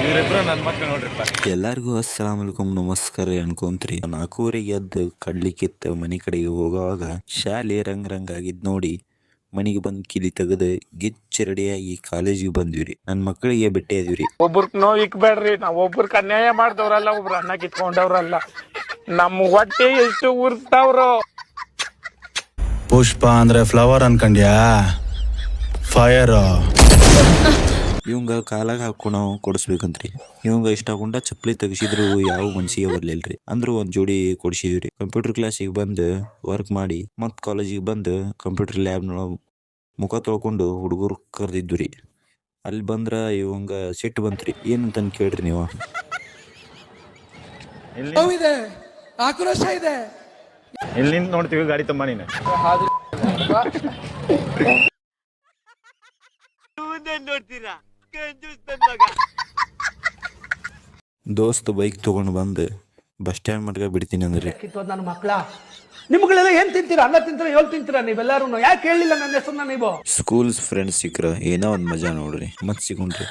ಇವರಿಬ್ರು ನನ್ನ ಮಕ್ಳು ನೋಡ್ರಿಪ್ಪ. ಎಲ್ಲರಿಗೂ ಅಸ್ಸಲಾಮ್ ಅಲೈಕುಮ್ ನಮಸ್ಕಾರ ಅನ್ಕೊಂತ್ರಿ. 4:30 ಎದ್ದು ಕಡ್ಲಿಕ್ಕಿತ್ತ ಮನಿ ಕಡೆಗೆ ಹೋಗುವಾಗ ಶಾಲೆ ರಂಗ್ ಆಗಿದ್ ನೋಡಿ ಮನಿಗೆ ಬಂದ್ ಕಿಲಿ ತೆಗೆದು ಗಿಚ್ಚ ರೆಡಿಯಾಗಿ ಕಾಲೇಜಿಗೆ ಬಂದ್ವಿರಿ. ನನ್ನ ಮಕ್ಕಳಿಗೆ ಭೇಟಿ ಆದ್ವಿರಿ. ಒಬ್ರಕ್ ನೋವು ಇಕ್ಬೇಡ್ರಿ, ನಾವ್ ಒಬ್ರಕ್ ಅನ್ಯಾಯ ಮಾಡ್ದವ್ರಲ್ಲ, ಒಬ್ರು ಅನ್ನ ಕಿತ್ಕೊಂಡವ್ರಲ್ಲ. ನಮ್ ಹೊಟ್ಟೆ ಎಷ್ಟು ಉರ್ಸ್ತಾವ್ರು. ಪುಷ್ಪ ಅಂದ್ರೆ ಫ್ಲವರ್ ಅನ್ಕಂಡ್ಯಾ? ಫೈರ್. ಇವಂಗ ಕಾಲಾಗ ಹಾಕೊಂಡು ಕೊಡಿಸ್ಬೇಕಂತ್ರಿ. ಇವಂಗ ಇಷ್ಟ ಆಗೊಂಡ ಚಪ್ಪಲಿ ತೆಗಿಸಿದ್ರು ಯಾವ ಮನ್ಸಿಗೆ ಬರ್ಲಿಲ್ರಿ. ಅಂದ್ರು ಒಂದ್ ಜೋಡಿ ಕೊಡಿಸಿದ್ವಿ. ಕಂಪ್ಯೂಟರ್ ಕ್ಲಾಸಿಗೆ ಬಂದು ವರ್ಕ್ ಮಾಡಿ ಮತ್ ಕಾಲೇಜಿಗೆ ಬಂದು ಕಂಪ್ಯೂಟರ್ ಲ್ಯಾಬ್ನೊಳಗ ಮುಖ ತೊಳ್ಕೊಂಡು ಹುಡುಗರು ಕರೆದಿದ್ವಿ. ಅಲ್ಲಿ ಬಂದ್ರ ಇವಂಗ ಸಿಟ್ಟು ಬಂತ್ರಿ. ಏನಂತ ಕೇಳ್ರಿ ನೀವು. ಆಕ್ರೋಶ ಇದೆ. ಇಲ್ಲಿ ನಿಂತು ನೋಡ್ತೀವಿ ಗಾಡಿ ತುಂಬ ನೀನು. ದೋಸ್ತ್ ಬೈಕ್ ತಗೊಂಡು ಬಂದು ಬಸ್ ಸ್ಟ್ಯಾಂಡ್ ಮಟ್ಟ ಬಿಡ್ತೀನಿ ಅಂದ್ರಿ. ನನ್ನ ಮಕ್ಕಳ ನಿಮ್ಗಳೆಲ್ಲ ಏನ್ ತಿಂತೀರಾ? ಅನ್ನ ತಿಂತೀರಾ? ಏಳು ತಿಂತೀರಾ? ನೀವೆಲ್ಲಾರು ಯಾಕೆ ಹೇಳಿಲ್ಲ ನನ್ನ ಹೆಸರನ್ನ ನೀವು? ಸ್ಕೂಲ್ ಫ್ರೆಂಡ್ಸ್ ಸಿಕ್ಕ್ರ ಏನೋ ಒಂದ್ ಮಜಾ ನೋಡ್ರಿ. ಮತ್ ಸಿಗೊಂಡ್ರಿ.